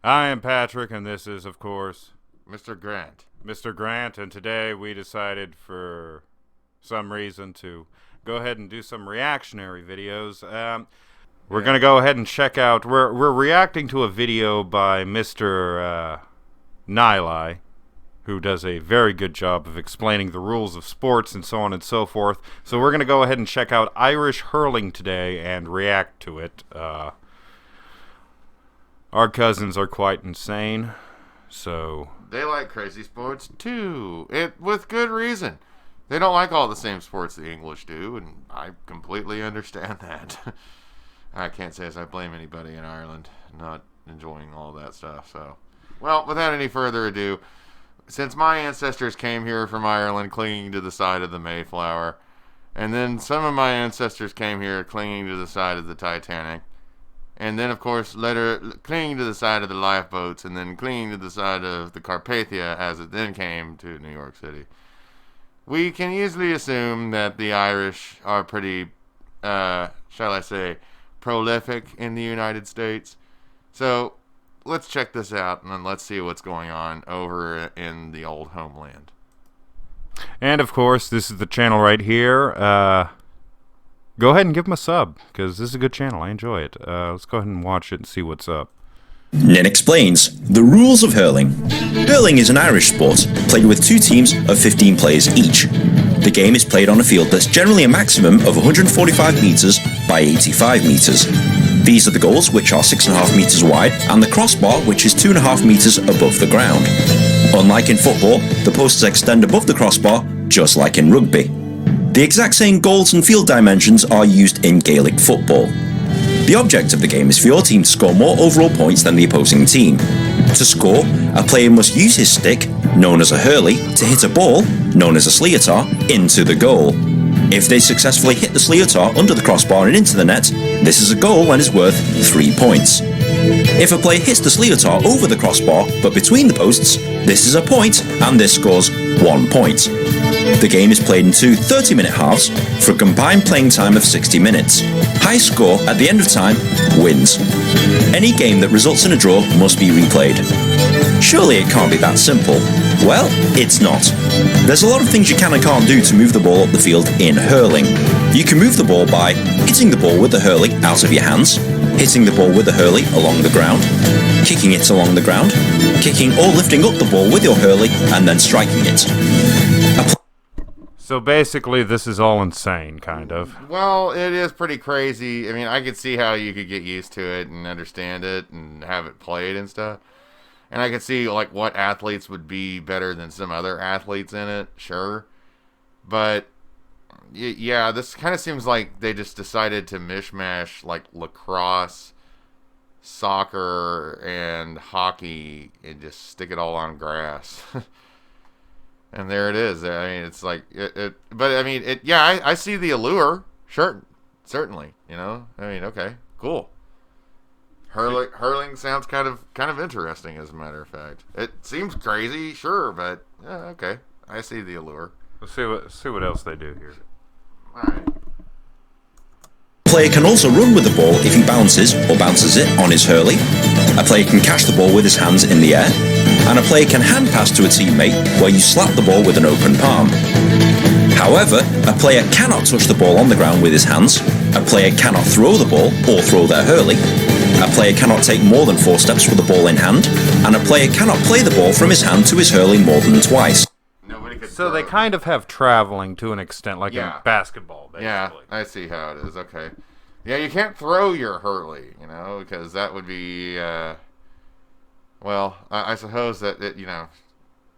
I am Patrick, and this is, of course, Mr. Grant. Mr. Grant, and today we decided for some reason to go ahead and do some reactionary videos. We're going to go ahead and check out, we're reacting to a video by Mr. Nili, who does a very good job of explaining the rules of sports and so on and so forth. So we're going to go ahead and check out Irish Hurling today and react to it. Our cousins are quite insane, so... They like crazy sports, too. With good reason. They don't like all the same sports the English do, and I completely understand that. I can't say as I blame anybody in Ireland not enjoying all that stuff, so... Well, without any further ado, since my ancestors came here from Ireland clinging to the side of the Mayflower, and then some of my ancestors came here clinging to the side of the Titanic, and then, of course, later clinging to the side of the lifeboats, and then clinging to the side of the Carpathia as it then came to New York City. We can easily assume that the Irish are pretty, shall I say, prolific in the United States. So, let's check this out, and then let's see what's going on over in the old homeland. And, of course, this is the channel right here. Go ahead and give them a sub, because this is a good channel. I enjoy it. Let's go ahead and watch it and see what's up. Nin explains the rules of hurling. Hurling is an Irish sport, played with two teams of 15 players each. The game is played on a field that's generally a maximum of 145 metres by 85 metres. These are the goals, which are 6.5 metres wide, and the crossbar, which is 2.5 metres above the ground. Unlike in football, the posts extend above the crossbar, just like in rugby. The exact same goals and field dimensions are used in Gaelic football. The object of the game is for your team to score more overall points than the opposing team. To score, a player must use his stick, known as a hurley, to hit a ball, known as a sliotar, into the goal. If they successfully hit the sliotar under the crossbar and into the net, this is a goal and is worth 3 points. If a player hits the sliotar over the crossbar but between the posts, this is a point and this scores 1 point. The game is played in two 30-minute halves for a combined playing time of 60 minutes. High score at the end of time wins. Any game that results in a draw must be replayed. Surely it can't be that simple. Well, it's not. There's a lot of things you can and can't do to move the ball up the field in hurling. You can move the ball by hitting the ball with the hurley out of your hands, hitting the ball with the hurley along the ground, kicking it along the ground, kicking or lifting up the ball with your hurley and then striking it. So basically, this is all insane, kind of. Well, it is pretty crazy. I mean, I could see how you could get used to it and understand it and have it played and stuff. And I could see, like, what athletes would be better than some other athletes in it, sure. But, yeah, this kind of seems like they just decided to mishmash, like, lacrosse, soccer, and hockey and just stick it all on grass. And there it is. I mean, it's like but I mean, yeah, I see the allure. Sure, certainly. You know, I mean, okay, cool. Hurling sounds kind of interesting, as a matter of fact. It seems crazy, sure, but yeah, okay, I see the allure. Let's see what else they do here. All right. A player can also run with the ball if he bounces it on his hurley. A player can catch the ball with his hands in the air. And a player can hand pass to a teammate where you slap the ball with an open palm. However, a player cannot touch the ball on the ground with his hands. A player cannot throw the ball or throw their hurley. A player cannot take more than 4 steps with the ball in hand. And a player cannot play the ball from his hand to his hurley more than twice. So they kind of have traveling to an extent, like in basketball, basically. Yeah, I see how it is. Okay. Yeah, you can't throw your hurley, you know, because that would be, well, I suppose that, you know,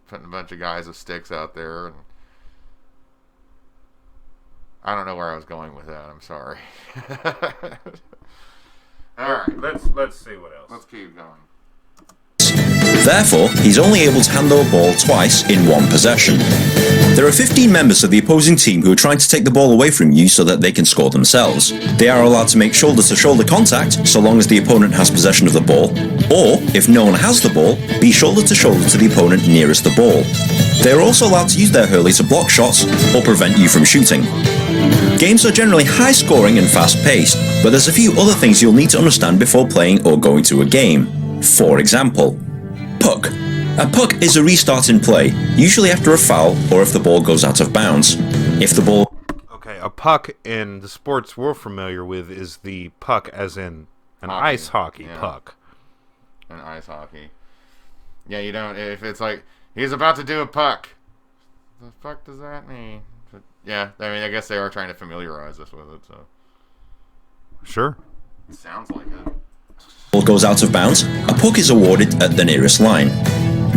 putting a bunch of guys with sticks out there, and I don't know where I was going with that. I'm sorry. All right, let's see what else. Let's keep going. Therefore, he's only able to handle a ball twice in one possession. There are 15 members of the opposing team who are trying to take the ball away from you so that they can score themselves. They are allowed to make shoulder-to-shoulder contact so long as the opponent has possession of the ball, or, if no one has the ball, be shoulder-to-shoulder to the opponent nearest the ball. They are also allowed to use their hurley to block shots or prevent you from shooting. Games are generally high-scoring and fast-paced, but there's a few other things you'll need to understand before playing or going to a game. For example, puck. A puck is a restart in play, usually after a foul or if the ball goes out of bounds. If the ball... Okay, a puck in the sports we're familiar with is the puck as in an Hockey. ice hockey Yeah. puck. An ice hockey. Yeah, you don't. If it's like he's about to do a puck, the fuck does that mean? But yeah, I mean, I guess they are trying to familiarize us with it. So Sure. it sounds like it. ball goes out of bounds, a puck is awarded at the nearest line.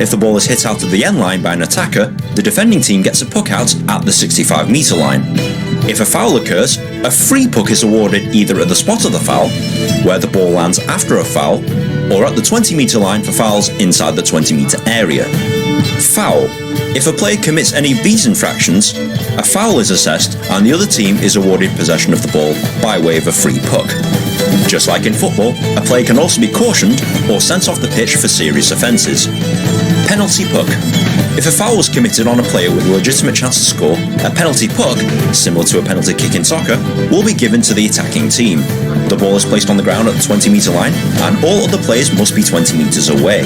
If the ball is hit out of the end line by an attacker, the defending team gets a puck out at the 65-metre line. If a foul occurs, a free puck is awarded either at the spot of the foul, where the ball lands after a foul, or at the 20-metre line for fouls inside the 20-metre area. Foul. If a player commits any of these infractions, a foul is assessed and the other team is awarded possession of the ball by way of a free puck. Just like in football, a player can also be cautioned or sent off the pitch for serious offences. Penalty puck. If a foul was committed on a player with a legitimate chance to score, a penalty puck, similar to a penalty kick in soccer, will be given to the attacking team. The ball is placed on the ground at the 20-metre line, and all other players must be 20 metres away.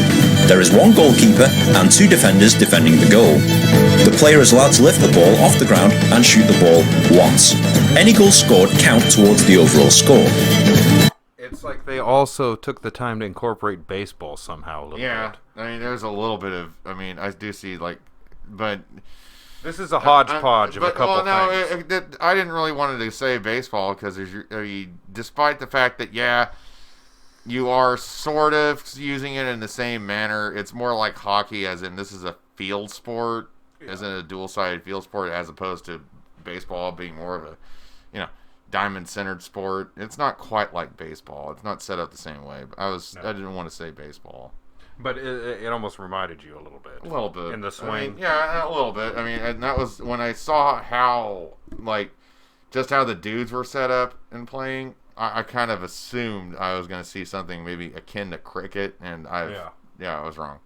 There is one goalkeeper and two defenders defending the goal. The player is allowed to lift the ball off the ground and shoot the ball once. Any goals scored count towards the overall score. It's like they also took the time to incorporate baseball somehow a little Yeah, bit. I mean, there's a little bit of. I mean, I do see like, but This is a hodgepodge of a couple things. I didn't really want to say baseball because despite the fact that you are sort of using it in the same manner. It's more like hockey, as in this is a field sport, as in a dual-sided field sport, as opposed to baseball being more of a, diamond-centered sport. It's not quite like baseball. It's not set up the same way. But I didn't want to say baseball. But it almost reminded you a little bit. A little bit. In the swing. A little bit. I mean, and that was when I saw how, just how the dudes were set up and playing. I kind of assumed I was going to see something maybe akin to cricket, and I was wrong.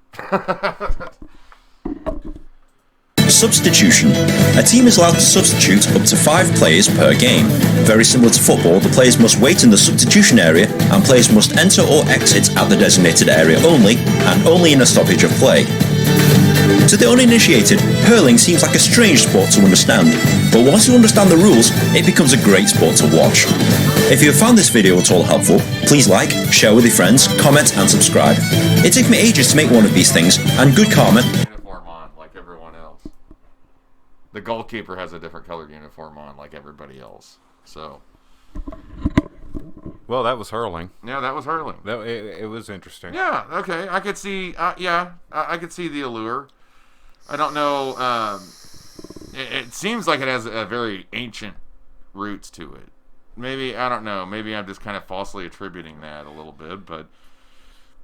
Substitution. A team is allowed to substitute up to 5 players per game. Very similar to football, the players must wait in the substitution area and players must enter or exit at the designated area only, and only in a stoppage of play. To the uninitiated, hurling seems like a strange sport to understand, but once you understand the rules, it becomes a great sport to watch. If you have found this video at all helpful, please like, share with your friends, comment and subscribe. It took me ages to make one of these things, and good karma. Uniform on like everyone else. The goalkeeper has a different colored uniform on like everybody else. So. Well, that was hurling. Yeah, that was hurling. It was interesting. Yeah, okay. I could see, I could see the allure. I don't know, it seems like it has a very ancient roots to it. Maybe, I don't know, maybe I'm just kind of falsely attributing that a little bit, but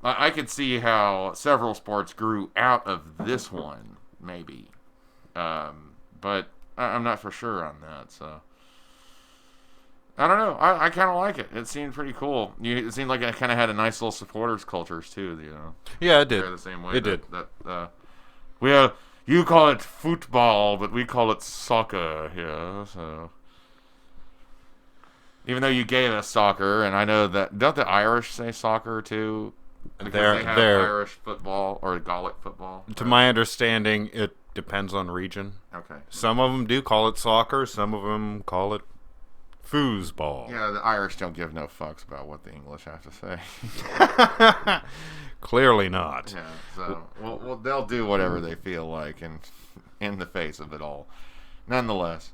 I could see how several sports grew out of this one, maybe. But I'm not for sure on that, so. I don't know. I kind of like it. It seemed pretty cool. It seemed like it kind of had a nice little supporters cultures too. Yeah, it did. They're the same way. It did. You call it football, but we call it soccer here. So even though you gave us soccer, and I know that don't the Irish say soccer too? Because they have Irish football or Gaelic football. To my understanding, it depends on region. Okay. Some of them do call it soccer. Some of them call it foosball. Yeah, the Irish don't give no fucks about what the English have to say. Clearly not. Yeah, so well, they'll do whatever they feel like, and in the face of it all. Nonetheless,